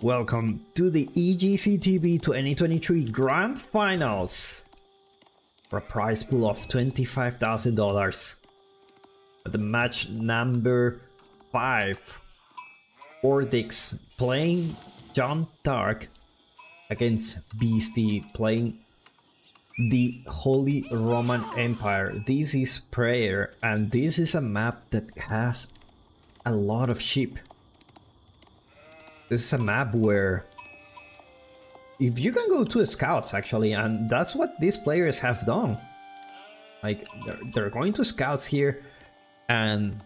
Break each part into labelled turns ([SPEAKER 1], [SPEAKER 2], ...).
[SPEAKER 1] Welcome to the EGC TV 2023 Grand Finals for a prize pool of $25,000. The match number 5, VortiX playing Jeanne against Beasty playing the Holy Roman Empire. This is Prayer, and this is a map that has a lot of sheep. This is a map where if you can go to scouts actually, and that's what these players have done. Like they're going to scouts here, and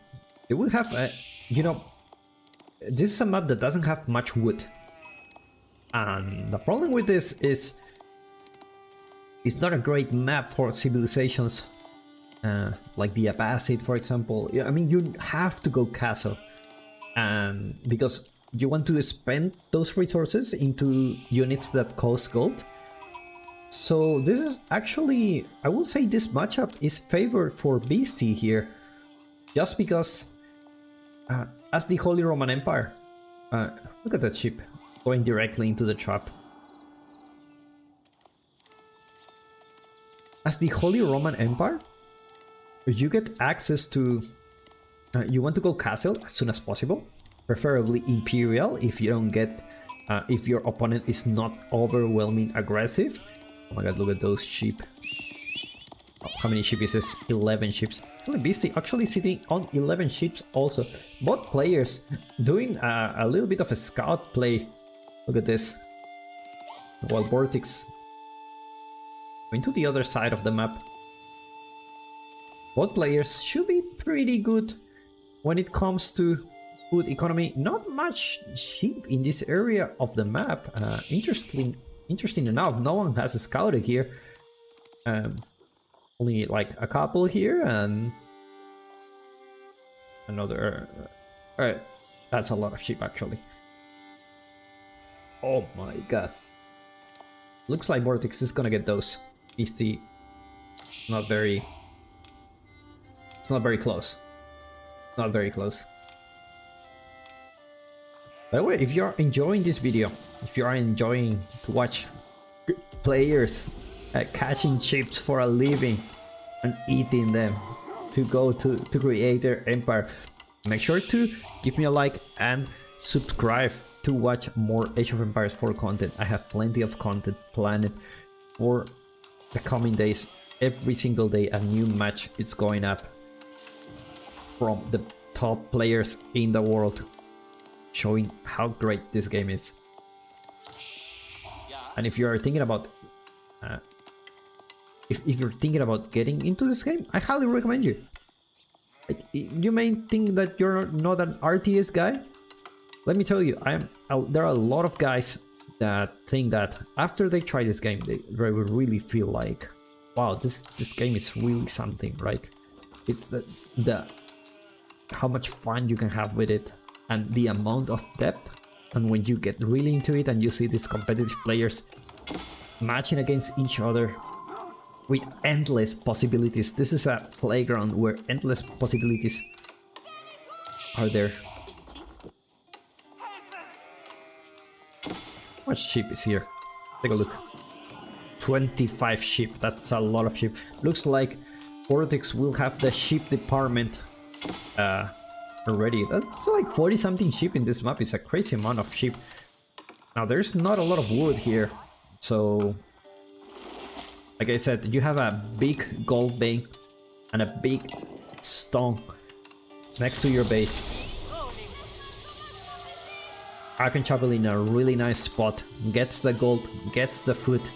[SPEAKER 1] they will have a, this is a map that doesn't have much wood. And the problem with this is it's not a great map for civilizations like the Abbasid, for example. I mean, you have to go castle, and because you want to spend those resources into units that cost gold. So this is actually, I will say this matchup is favored for Beasty here, just because as the Holy Roman Empire, look at that ship going directly into the trap. As the Holy Roman Empire, you get access to, you want to go castle as soon as possible, preferably Imperial if you don't get, if your opponent is not overwhelming aggressive. Oh my god, look at those sheep. Oh, how many sheep is this? 11 ships. Beasty actually sitting on 11 ships also. Both players doing a little bit of a scout play. Look at this. While VortiX going to the other side of the map. Both players should be pretty good when it comes to food economy. Not much sheep in this area of the map. Interesting enough, no one has scouted here. Only like a couple here and another. Alright, that's a lot of sheep actually. Oh my god. Looks like VortiX is gonna get those. Beasty, not very. It's not very close. Not very close. By the way, if you're enjoying this video, if you are enjoying to watch players catching ships for a living and eating them to go to create their empire, make sure to give me a like and subscribe to watch more Age of Empires 4 content. I have plenty of content planned for the coming days. Every single day a new match is going up from the top players in the world, showing how great this game is. And if you are thinking about if you're thinking about getting into this game, I highly recommend you. Like, you may think that you're not an RTS guy. Let me tell you, there are a lot of guys that think that after they try this game, they will really feel like, wow, this game is really something. Right? It's the how much fun you can have with it, and the amount of depth. And when you get really into it and you see these competitive players matching against each other with endless possibilities. This is a playground where endless possibilities are there. How much sheep is here? Take a look. 25 sheep. That's a lot of sheep. Looks like VortiX will have the sheep department already. That's like 40 something sheep in this map. It's a crazy amount of sheep. Now there's not a lot of wood here, so like I said, you have a big gold vein and a big stone next to your base. Archon Chapel in a really nice spot. Gets the gold, gets the food,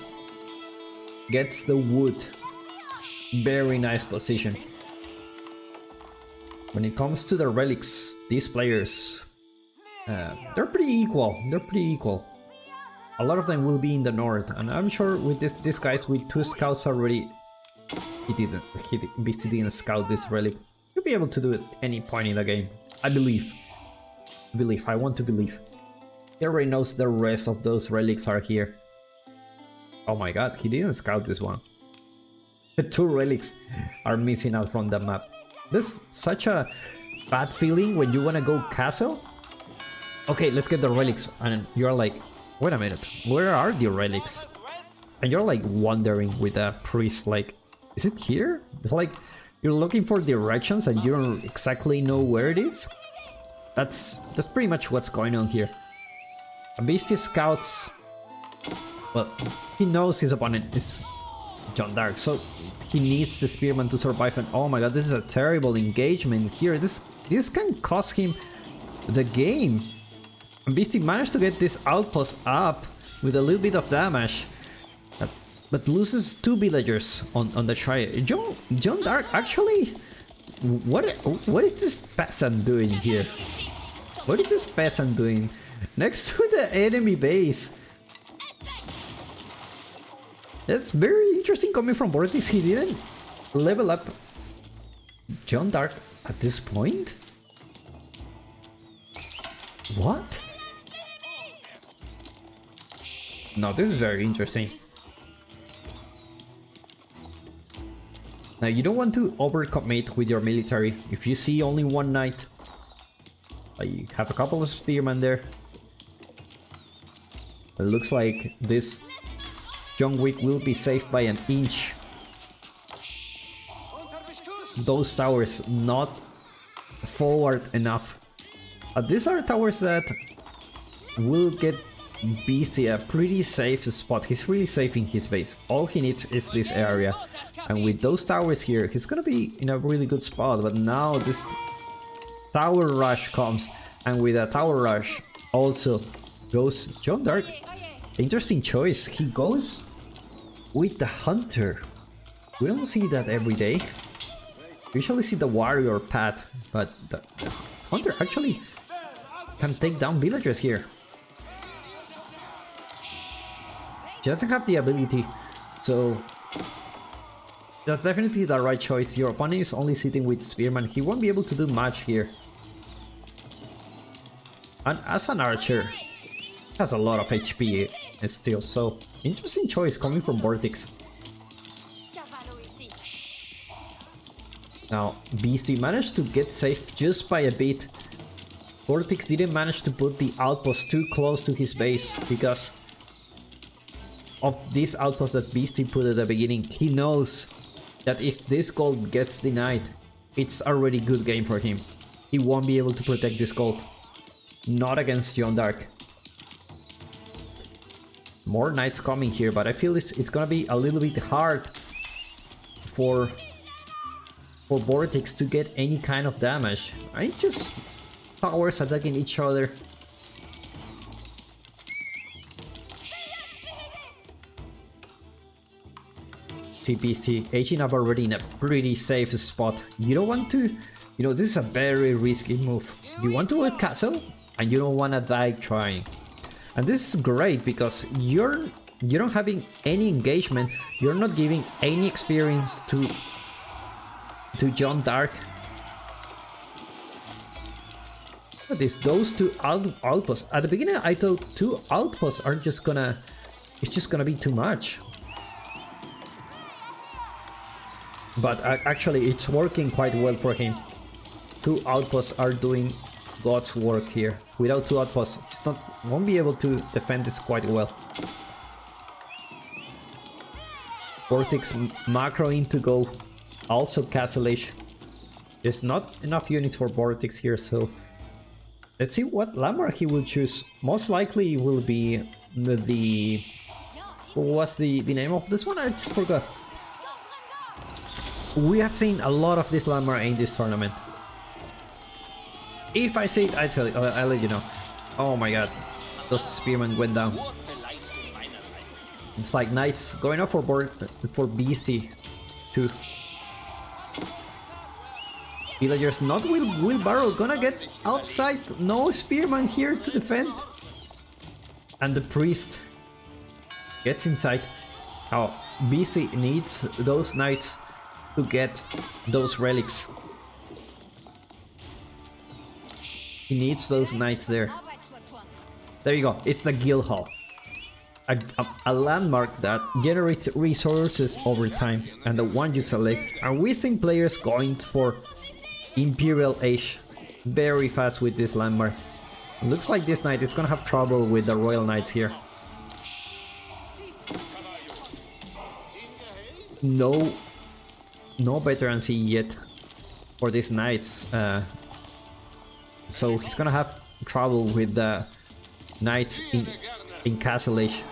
[SPEAKER 1] gets the wood. Very nice position. When it comes to the relics, these players, they're pretty equal. They're pretty equal. A lot of them will be in the north, and I'm sure with these guys with 2 scouts already, Beasty didn't scout this relic. You'll be able to do it any point in the game. I believe. I want to believe. He already knows the rest of those relics are here. Oh my god, he didn't scout this one. The 2 relics are missing out from the map. This is such a bad feeling when you want to go castle Okay, let's get the relics. And you're like, wait a minute, where are the relics? And you're like wandering with a priest, like, is it here? It's like you're looking for directions and you don't exactly know where it is. That's pretty much what's going on here. Beasty scouts. Well, he knows his opponent is Jeanne d'Arc, so he needs the spearman to survive. And oh my god, this is a terrible engagement here. This can cost him the game. And Beasty managed to get this outpost up with a little bit of damage, but loses 2 villagers on the try. Jeanne d'Arc actually. What is this peasant doing here? What is this peasant doing next to the enemy base? That's very interesting coming from VortiX. He didn't level up Jeanne d'Arc at this point? What? No, this is very interesting. Now, you don't want to overcommit with your military. If you see only one knight, you have a couple of spearmen there. It looks like this John Wick will be saved by an inch. Those towers not forward enough. These are towers that will get Beasty a pretty safe spot. He's really safe in his base. All he needs is this area. And with those towers here, he's gonna be in a really good spot. But now this tower rush comes. And with a tower rush also goes Jeanne d'Arc. Interesting choice. He goes with the hunter. We don't see that every day. We usually see the warrior path. But the hunter actually can take down villagers here. She doesn't have the ability, so that's definitely the right choice. Your opponent is only sitting with spearman. He won't be able to do much here. And as an archer, he has a lot of HP still, so interesting choice coming from VortiX. Now, Beasty managed to get safe just by a bit. VortiX didn't manage to put the outpost too close to his base because of this outpost that Beasty put at the beginning. He knows that if this gold gets denied, it's a really good game for him. He won't be able to protect this gold. Not against Jeanne d'Arc. More knights coming here, but I feel it's gonna be a little bit hard for VortiX to get any kind of damage. Right? Just towers attacking each other. TPC aging up already in a pretty safe spot. You don't want to, you know, this is a very risky move. You want to a castle and you don't want to die trying. And this is great because you're not having any engagement. You're not giving any experience to Jeanne d'Arc. But those 2 outposts. At the beginning I thought 2 outposts are just gonna, it's just gonna be too much. But actually it's working quite well for him. 2 outposts are doing God's work here. Without 2 outposts, won't be able to defend this quite well. VortiX macroing to go. Also Castle Age. There's not enough units for VortiX here, so let's see what landmark he will choose. Most likely it will be the what's the name of this one? I just forgot. We have seen a lot of this landmark in this tournament. If I see it, I'll let you know. Oh my god, those spearmen went down. It's like knights going up for Beasty too. Villagers not wheelbarrow gonna get outside. No spearman here to defend. And the priest gets inside. Now Beasty needs those knights to get those relics. He needs those knights there. There you go. It's the guild hall. A landmark that generates resources over time, and the one you select. And we've seen players going for Imperial Age very fast with this landmark. Looks like this knight is gonna have trouble with the Royal Knights here. No veterancy yet for these knights. So he's gonna have trouble with the knights in Castle Age.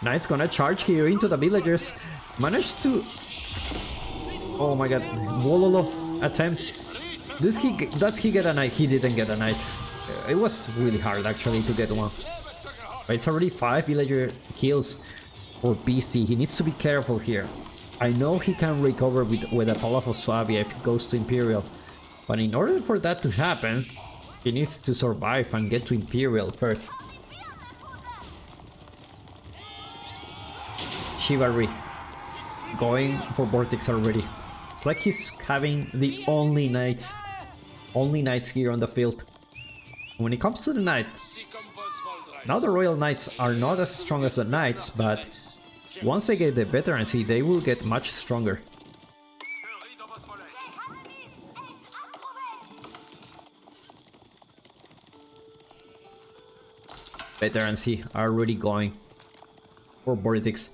[SPEAKER 1] Knight's gonna charge here into the villagers. Managed to... Oh my god. Wololo attempt. Does he get a knight? He didn't get a knight. It was really hard actually to get one. But it's already 5 villager kills for Beasty. He needs to be careful here. I know he can recover with a Palafo Suavia if he goes to Imperial. But in order for that to happen, he needs to survive and get to Imperial first. Chivalry. Going for VortiX already. It's like he's having the only knights here on the field. When it comes to the knight, now the Royal Knights are not as strong as the knights, but once they get the veterancy, they will get much stronger. Veterancy already going for VortiX.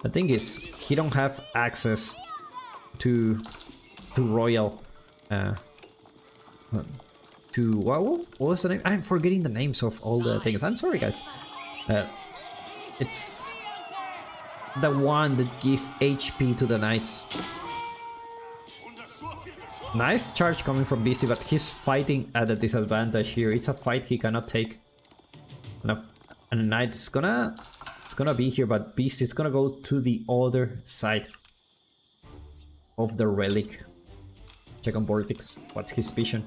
[SPEAKER 1] The thing is, he don't have access to Royal. To what was the name? I'm forgetting the names of all the things. I'm sorry, guys. It's the one that gives HP to the knights. Nice charge coming from Beasty, but he's fighting at a disadvantage here. It's a fight he cannot take. And the knight is gonna be here, but Beasty is gonna go to the other side of the relic. Check on VortiX. What's his vision?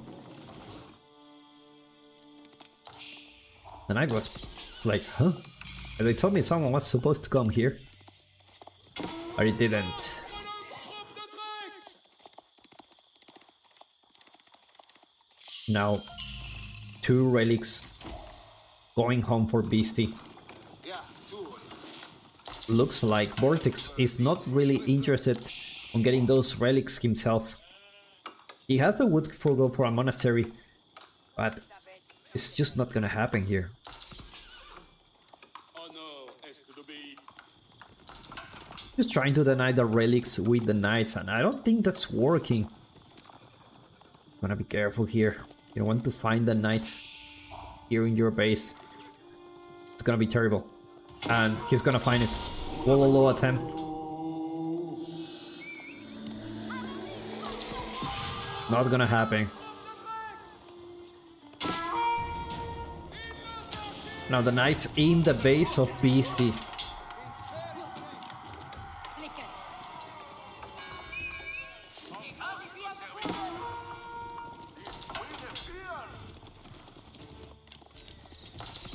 [SPEAKER 1] The knight was like, huh? And they told me someone was supposed to come here, but it didn't. Now, 2 relics going home for Beasty. Looks like VortiX is not really interested on getting those relics himself. He has the wood for a monastery, but it's just not gonna happen here. Just trying to deny the relics with the knights, and I don't think that's working. Gonna be careful here. You don't want to find the knights here in your base. It's gonna be terrible. And he's gonna find it. Wololo attempt. Not gonna happen. Now the knight's in the base of Beasty.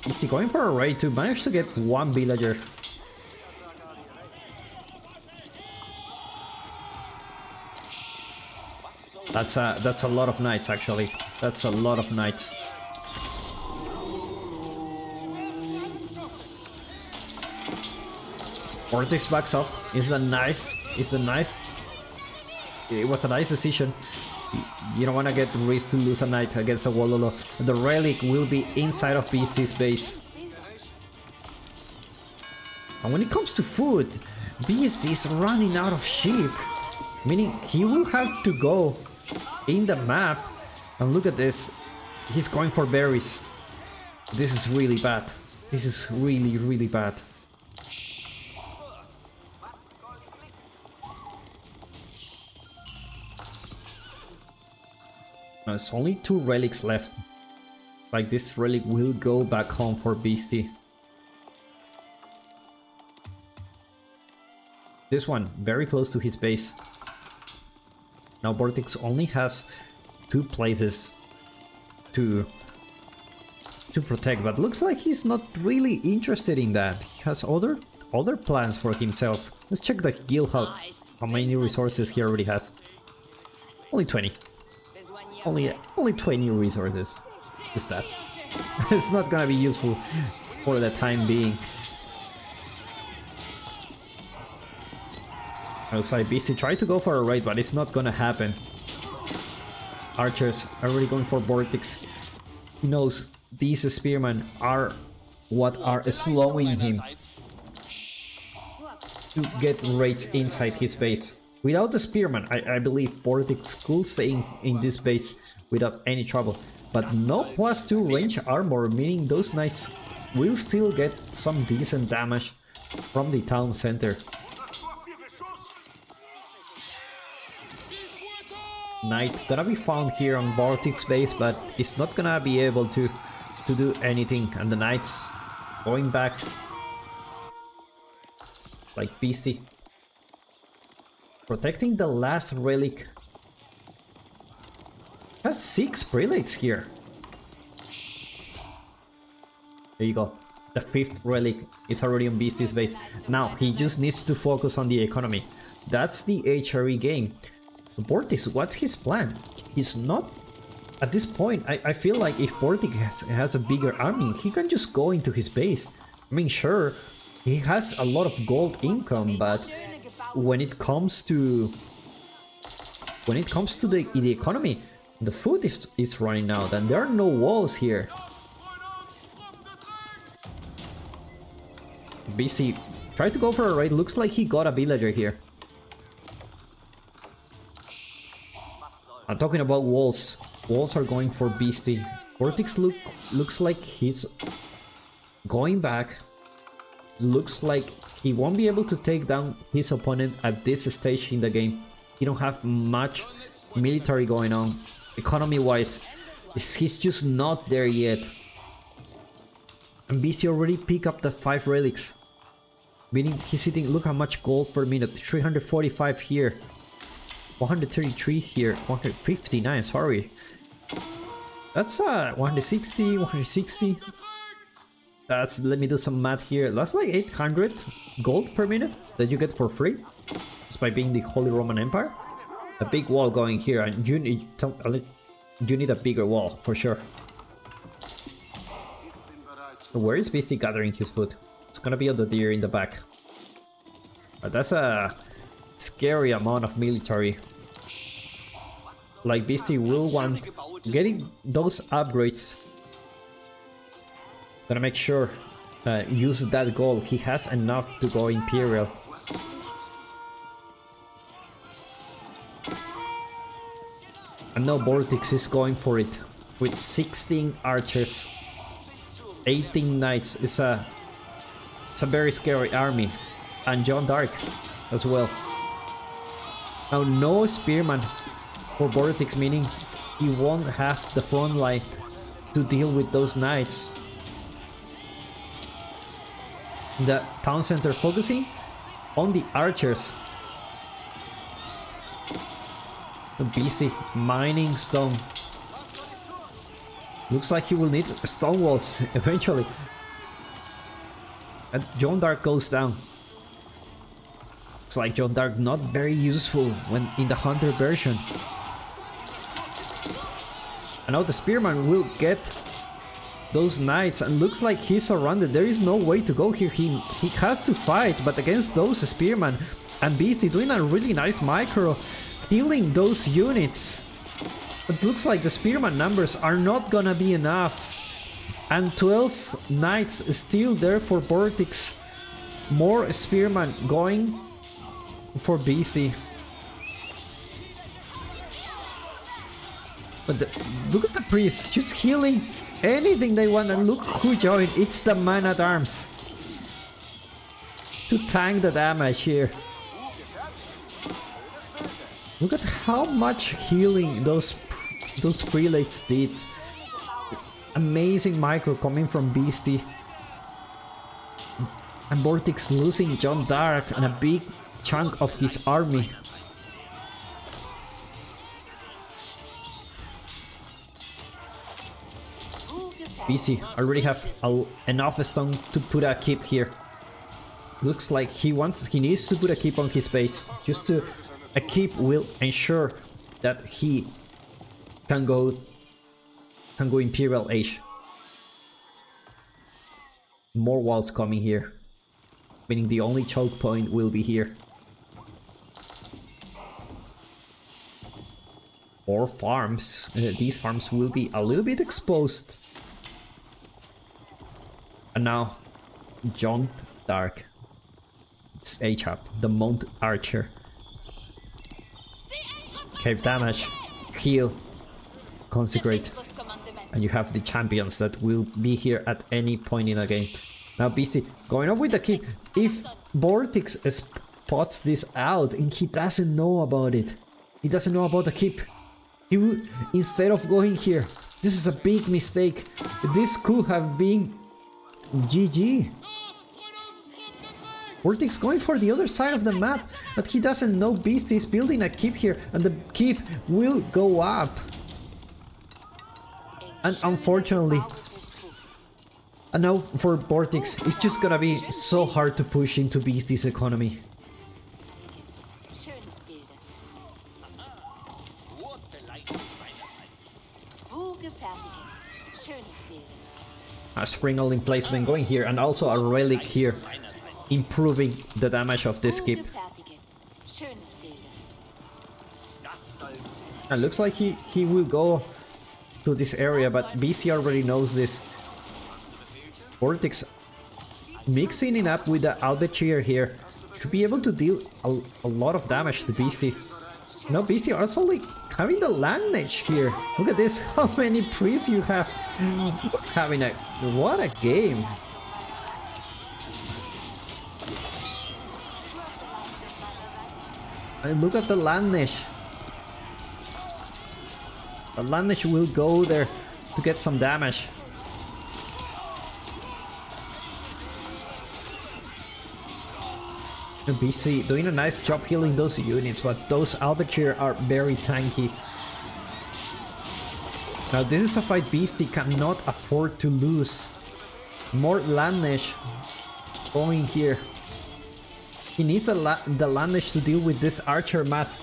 [SPEAKER 1] Beasty going for a raid to manage to get 1 villager. That's a lot of knights actually. That's a lot of knights. VortiX backs up. It was a nice decision. You don't want to get risk to lose a knight against a Wololo. The relic will be inside of Beasty's base. And when it comes to food, Beasty is running out of sheep. Meaning he will have to go in the map. And look at this. He's going for berries. This is really bad. This is really, really bad. There's only 2 relics left. Like this relic will go back home for Beasty. This one very close to his base. Now VortiX only has 2 places to protect, but looks like he's not really interested in that. He has other plans for himself. Let's check the guild how many resources he already has. Only 20. Only 20 resources. Just that. It's not gonna be useful for the time being. Looks like Beasty tried to go for a raid, but it's not gonna happen. Archers are already going for VortiX. He knows these spearmen are what are slowing him to get raids inside his base. Without the spearman, I believe VortiX could stay in this base without any trouble. But no +2 range armor, meaning those knights will still get some decent damage from the town center. Knight gonna be found here on VortiX base, but it's not gonna be able to do anything. And the knights going back like Beasty, protecting the last relic. Has 6 prelates here. There you go. The 5th relic is already on Beasty's base. Now he just needs to focus on the economy. That's the HRE game. VortiX, what's his plan? He's not... At this point, I feel like if VortiX has a bigger army, he can just go into his base. I mean, sure, he has a lot of gold income, but when it comes to the economy, the food is running out, and there are no walls here. Beasty tried to go for a raid. Looks like he got a villager here. I'm talking about walls. Walls are going for Beasty. VortiX looks like he's going back. Looks like he won't be able to take down his opponent at this stage in the game. He don't have much military going on. Economy-wise, he's just not there yet. And Beasty already picked up the 5 relics. Meaning he's hitting, look how much gold per minute. 345 here. 133 here. 159, sorry. That's 160, 160. That's, let me do some math here. That's like 800 gold per minute that you get for free. Just by being the Holy Roman Empire. A big wall going here, and you need a bigger wall for sure. So where is Beasty gathering his food? It's gonna be on the deer in the back. But that's a scary amount of military. Like Beasty will want getting those upgrades. Gonna make sure use that gold. He has enough to go Imperial. And now VortiX is going for it with 16 archers, 18 knights. It's a very scary army, and Jeanne d'Arc as well. Now no spearman for VortiX, meaning he won't have the front line to deal with those knights. The town center focusing on the archers. Beasty mining stone. Looks like he will need stone walls eventually. And Jeanne d'Arc goes down. Looks like Jeanne d'Arc not very useful when in the hunter version. And now the spearman will get those knights, and looks like he's surrounded. There is no way to go here. He has to fight, but against those spearmen, and Beasty doing a really nice micro, healing those units. It looks like the spearman numbers are not gonna be enough. And 12 knights still there for VortiX. More spearmen going for Beasty. But look at the priest, just healing anything they want, and look who joined. It's the man-at-arms to tank the damage here. Look at how much healing those prelates did. Amazing micro coming from Beasty. And VortiX losing Jeanne d'Arc and a big chunk of his army. Beasty already have enough stone to put a keep here. Looks like he needs to put a keep on his base. A keep will ensure that he can go Imperial Age. More walls coming here, meaning the only choke point will be here. or farms. These farms will be a little bit exposed. And now, Jeanne Dark. It's Ahab, the Mount Archer. Cave damage, heal, consecrate. And you have the champions that will be here at any point in the game. Now Beasty, going up with the keep. If VortiX spots this out and he doesn't know about it, he doesn't know about the keep, he will, instead of going here, this is a big mistake. This could have been GG. VortiX going for the other side of the map, but he doesn't know Beasty is building a keep here, and the keep will go up. And unfortunately, and now for VortiX, it's just gonna be so hard to push into Beasty's economy. A spring-holding placement going here, and also a relic here, improving the damage of this keep. And looks like he will go to this area, but Beasty already knows this. VortiX mixing it up with the Albecheer here should be able to deal a lot of damage to Beasty. No, Beasty also like having the Landage here. Look at this, how many priests you have. Having a... what a game. And look at the Landage. The Landage will go there to get some damage. And Beasty doing a nice job healing those units, but those Albecheer are very tanky. Now this is a fight Beasty cannot afford to lose. More Landage going here. He needs the Landage to deal with this Archer mass.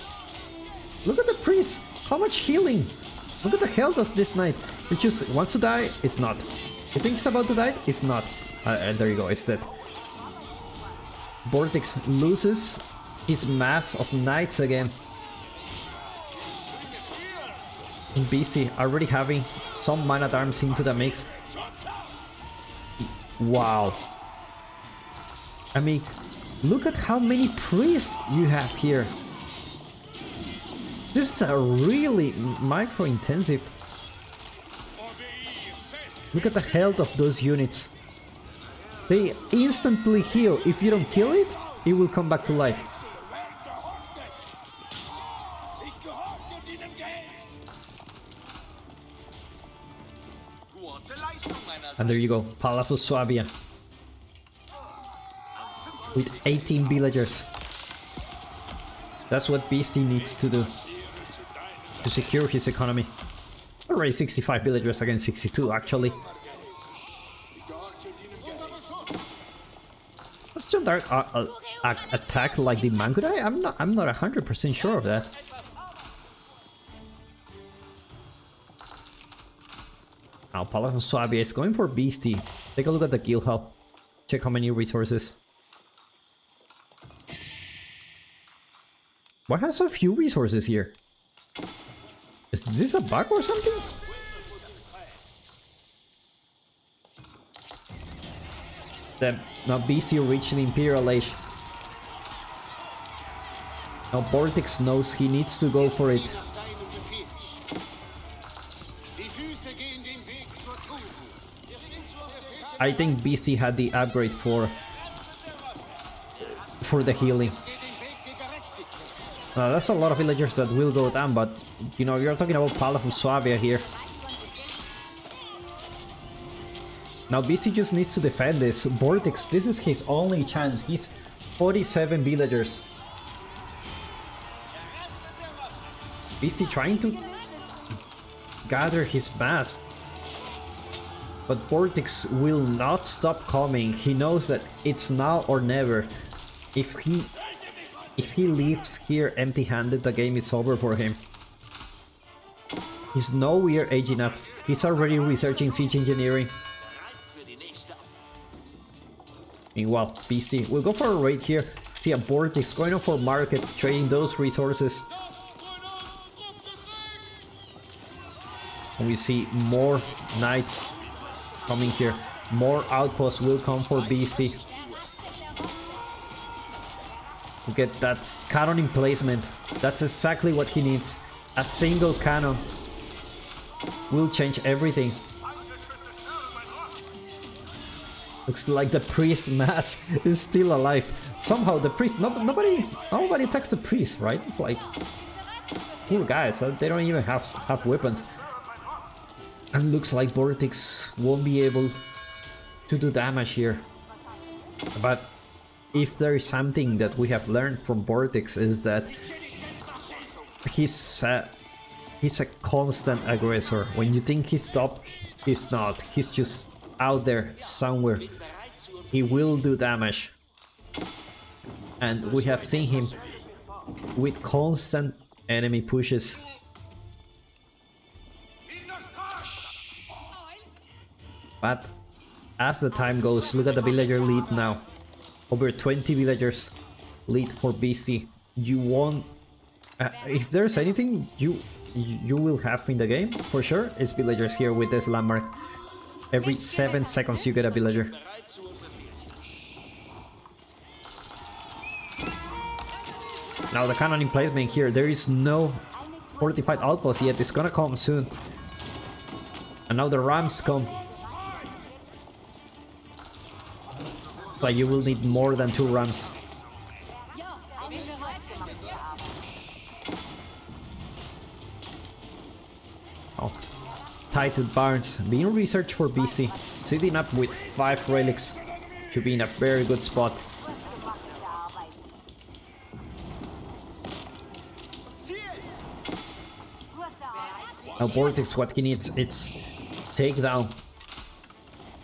[SPEAKER 1] Look at the priest! How much healing! Look at the health of this knight. He just wants to die, it's not. You think he's about to die? It's not. There you go, it's dead. VortiX loses his mass of knights again. And Beasty already having some man-at-arms into the mix. Wow. I mean, look at how many priests you have here. This is a really micro-intensive. Look at the health of those units. They instantly heal. If you don't kill it, it will come back to life. And there you go, Palazzo Suabia. With 18 villagers. That's what Beasty needs to do to secure his economy. Already 65 villagers against 62 actually. Was Jeanne d'Arc attack like the Mangudai? I'm not 100% sure of that. Now Palazzo Suabia is going for Beasty. Take a look at the guild hall. Check how many resources. Why has so few resources here? Is this a bug or something? Now Beasty reached the Imperial Age. Now VortiX knows he needs to go for it. I think Beasty had the upgrade for the healing. That's a lot of villagers that will go down, but you know, you're talking about Palazzo Suabia here. Now Beasty just needs to defend this. VortiX, this is his only chance. He's 47 villagers. Beasty trying to gather his mass. But VortiX will not stop coming. He knows that it's now or never. If he leaves here empty-handed, the game is over for him. He's nowhere aging up. He's already researching siege engineering. Meanwhile, Beasty will go for a raid here. See a VortiX going on for market, trading those resources. And we see more knights coming here. More outposts will come for Beasty. To get that cannon emplacement. That's exactly what he needs. A single cannon will change everything. Looks like the priest mass is still alive. Somehow the priest, nobody attacks the priest, right? It's like, poor guys, they don't even have weapons. And looks like VortiX won't be able to do damage here. But if there is something that we have learned from VortiX is that he's a constant aggressor. When you think he's stopped, he's not. He's just out there somewhere. He will do damage. And we have seen him with constant enemy pushes. But as the time goes, look at the villager lead now. Over 20 villagers lead for Beasty. You won't... if there's anything you will have in the game, for sure, it's villagers here with this landmark. Every 7 seconds you get a villager. Now the cannon emplacement here, there is no fortified outpost yet, it's gonna come soon. And now the rams come. But you will need more than 2 rams. Oh. Tighted barns being researched for Beasty. Sitting up with 5 relics to be in a very good spot. Now VortiX, what he needs, it's take down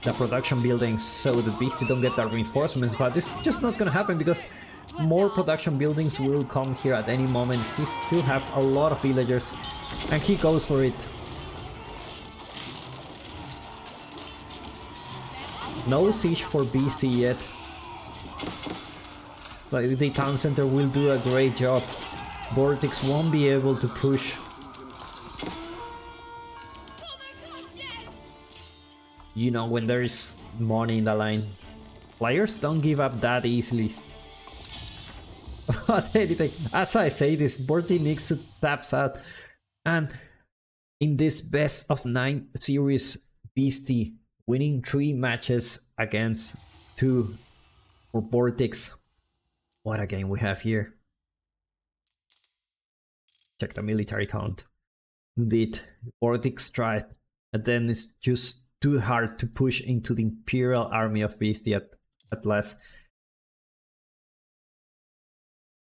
[SPEAKER 1] the production buildings so the Beasty don't get that reinforcement, but it's just not gonna happen because more production buildings will come here at any moment. He still have a lot of villagers and he goes for it. No siege for Beasty yet. Like the town center will do a great job. VortiX won't be able to push. You know, when there is money in the line, players don't give up that easily. But anything, as I say this, VortiX needs to taps out. And in this best of 9 series, Beasty winning 3 matches against 2 for VortiX. What a game we have here. Check the military count. Indeed, VortiX tried, and then it's just too hard to push into the Imperial army of Beasty at last.